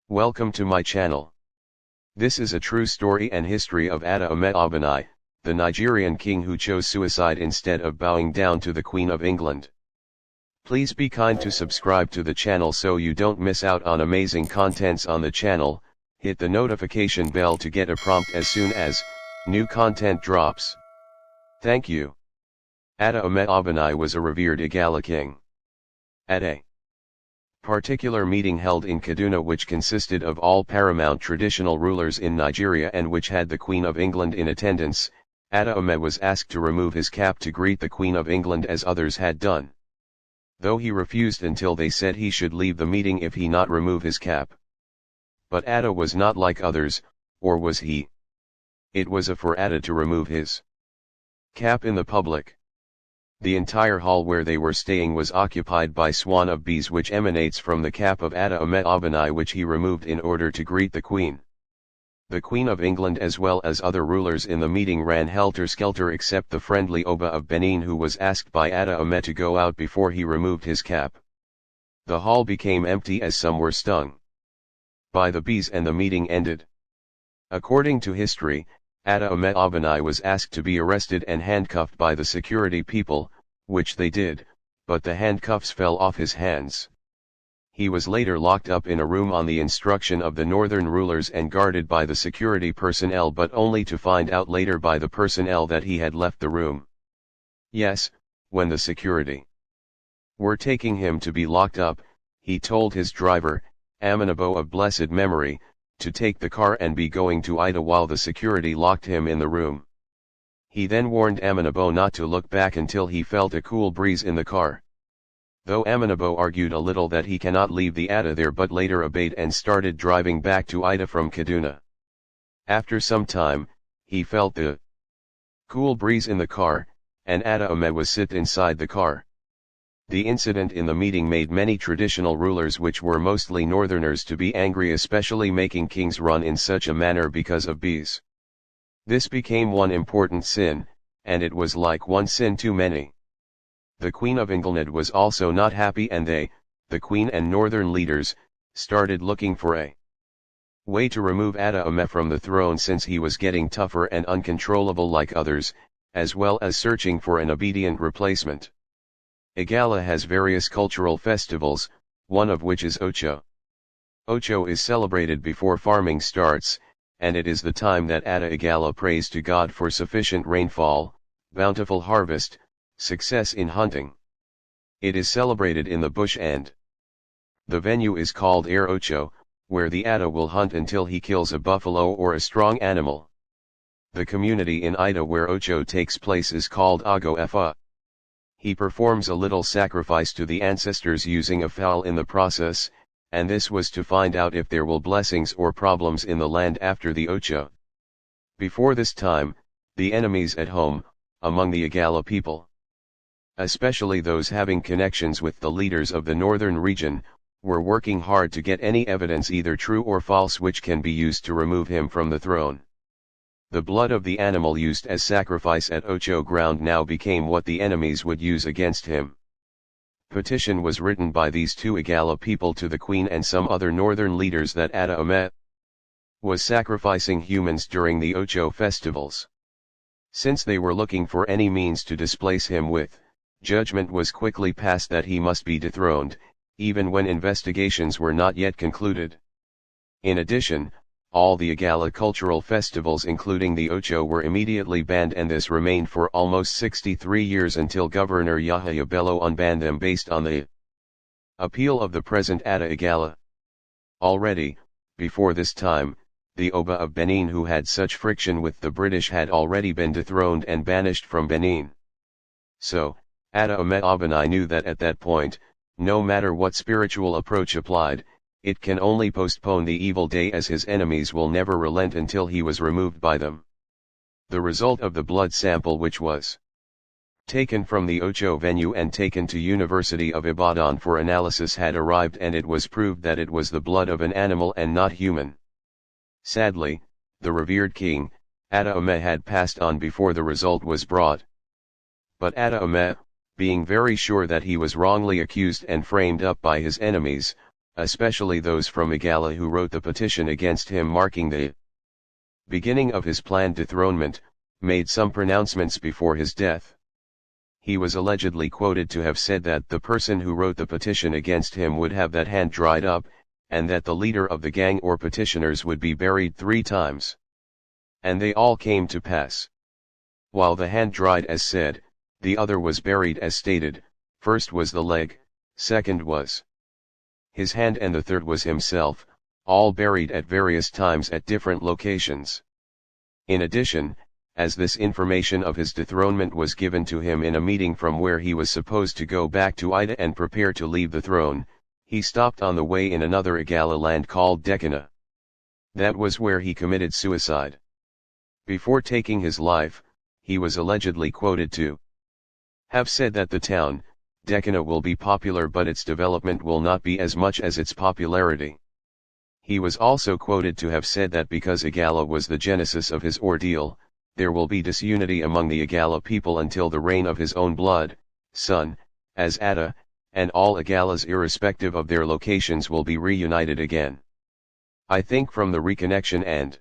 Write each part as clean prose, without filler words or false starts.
Welcome to my channel. This is a true story and history of Attah Oboni, the Nigerian king who chose suicide instead of bowing down to the Queen of England. Please be kind to subscribe to the channel so you don't miss out on amazing contents on the channel. Hit the notification bell to get a prompt as soon as new content drops. Thank you. Attah Oboni was a revered Igala king. At a particular meeting held in Kaduna, which consisted of all paramount traditional rulers in Nigeria and which had the Queen of England in attendance, Attah was asked to remove his cap to greet the Queen of England as others had done. Though he refused until they said he should leave the meeting if he not remove his cap. But Attah was not like others, or was he? It was for Attah to remove his cap in the public. The entire hall where they were staying was occupied by swarm of bees which emanates from the cap of Attah Oboni, which he removed in order to greet the Queen. The Queen of England as well as other rulers in the meeting ran helter-skelter except the friendly Oba of Benin, who was asked by Attah to go out before he removed his cap. The hall became empty as some were stung by the bees and the meeting ended. According to history, Attah Oboni was asked to be arrested and handcuffed by the security people, which they did, but the handcuffs fell off his hands. He was later locked up in a room on the instruction of the northern rulers and guarded by the security personnel, but only to find out later by the personnel that he had left the room. Yes, when the security were taking him to be locked up, he told his driver, Ameh of blessed memory, to take the car and be going to Attah while the security locked him in the room. He then warned Ameh not to look back until he felt a cool breeze in the car. Though Ameh argued a little that he cannot leave the Attah there, but later obeyed and started driving back to Attah from Kaduna. After some time, he felt the cool breeze in the car, and Attah was sit inside the car. The incident in the meeting made many traditional rulers, which were mostly northerners, to be angry, especially making kings run in such a manner because of bees. This became one important sin, and it was like one sin too many. The Queen of England was also not happy, and they, the Queen and northern leaders, started looking for a way to remove Attah from the throne, since he was getting tougher and uncontrollable like others, as well as searching for an obedient replacement. Igala has various cultural festivals, one of which is Ocho. Ocho is celebrated before farming starts, and it is the time that Attah Igala prays to God for sufficient rainfall, bountiful harvest, success in hunting. It is celebrated in the bush, and the venue is called Air Ocho, where the Attah will hunt until he kills a buffalo or a strong animal. The community in Attah where Ocho takes place is called Ago Fa. He performs a little sacrifice to the ancestors using a fowl in the process, and this was to find out if there will blessings or problems in the land after the Ocho. Before this time, the enemies at home, among the Igala people, especially those having connections with the leaders of the northern region, were working hard to get any evidence, either true or false, which can be used to remove him from the throne. The blood of the animal used as sacrifice at Ocho ground now became what the enemies would use against him. Petition was written by these two Igala people to the Queen and some other northern leaders that Attah was sacrificing humans during the Ocho festivals. Since they were looking for any means to displace him with, judgment was quickly passed that he must be dethroned, even when investigations were not yet concluded. In addition, all the Igala cultural festivals including the Ocho were immediately banned, and this remained for almost 63 years until Governor Yahaya Bello unbanned them based on the appeal of the present Attah Igala. Already, before this time, the Oba of Benin, who had such friction with the British, had already been dethroned and banished from Benin. So, Attah Oboni knew that at that point, no matter what spiritual approach applied, it can only postpone the evil day, as his enemies will never relent until he was removed by them. The result of the blood sample, which was taken from the Ocho venue and taken to University of Ibadan for analysis, had arrived, and it was proved that it was the blood of an animal and not human. Sadly, the revered king, Attah had passed on before the result was brought. But Attah, being very sure that he was wrongly accused and framed up by his enemies, especially those from Igala who wrote the petition against him marking the beginning of his planned dethronement, made some pronouncements before his death. He was allegedly quoted to have said that the person who wrote the petition against him would have that hand dried up, and that the leader of the gang or petitioners would be buried 3 times. And they all came to pass. While the hand dried as said, the other was buried as stated. First was the leg, second was his hand, and the third was himself, all buried at various times at different locations. In addition, as this information of his dethronement was given to him in a meeting from where he was supposed to go back to Ida and prepare to leave the throne, he stopped on the way in another Igala land called Decana. That was where he committed suicide. Before taking his life, he was allegedly quoted to have said that the town, Decana, will be popular but its development will not be as much as its popularity. He was also quoted to have said that because Igala was the genesis of his ordeal, there will be disunity among the Igala people until the reign of his own blood, son, as Attah, and all Igalas irrespective of their locations will be reunited again. I think from the reconnection and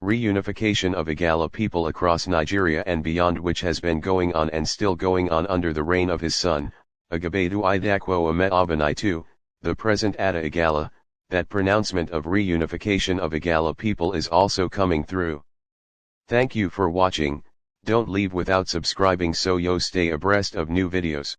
reunification of Igala people across Nigeria and beyond, which has been going on and still going on under the reign of his son, Agabedu Idakwo Ameh Oboni II, the present Attah Igala, that pronouncement of reunification of Igala people is also coming through. Thank you for watching. Don't leave without subscribing so you stay abreast of new videos.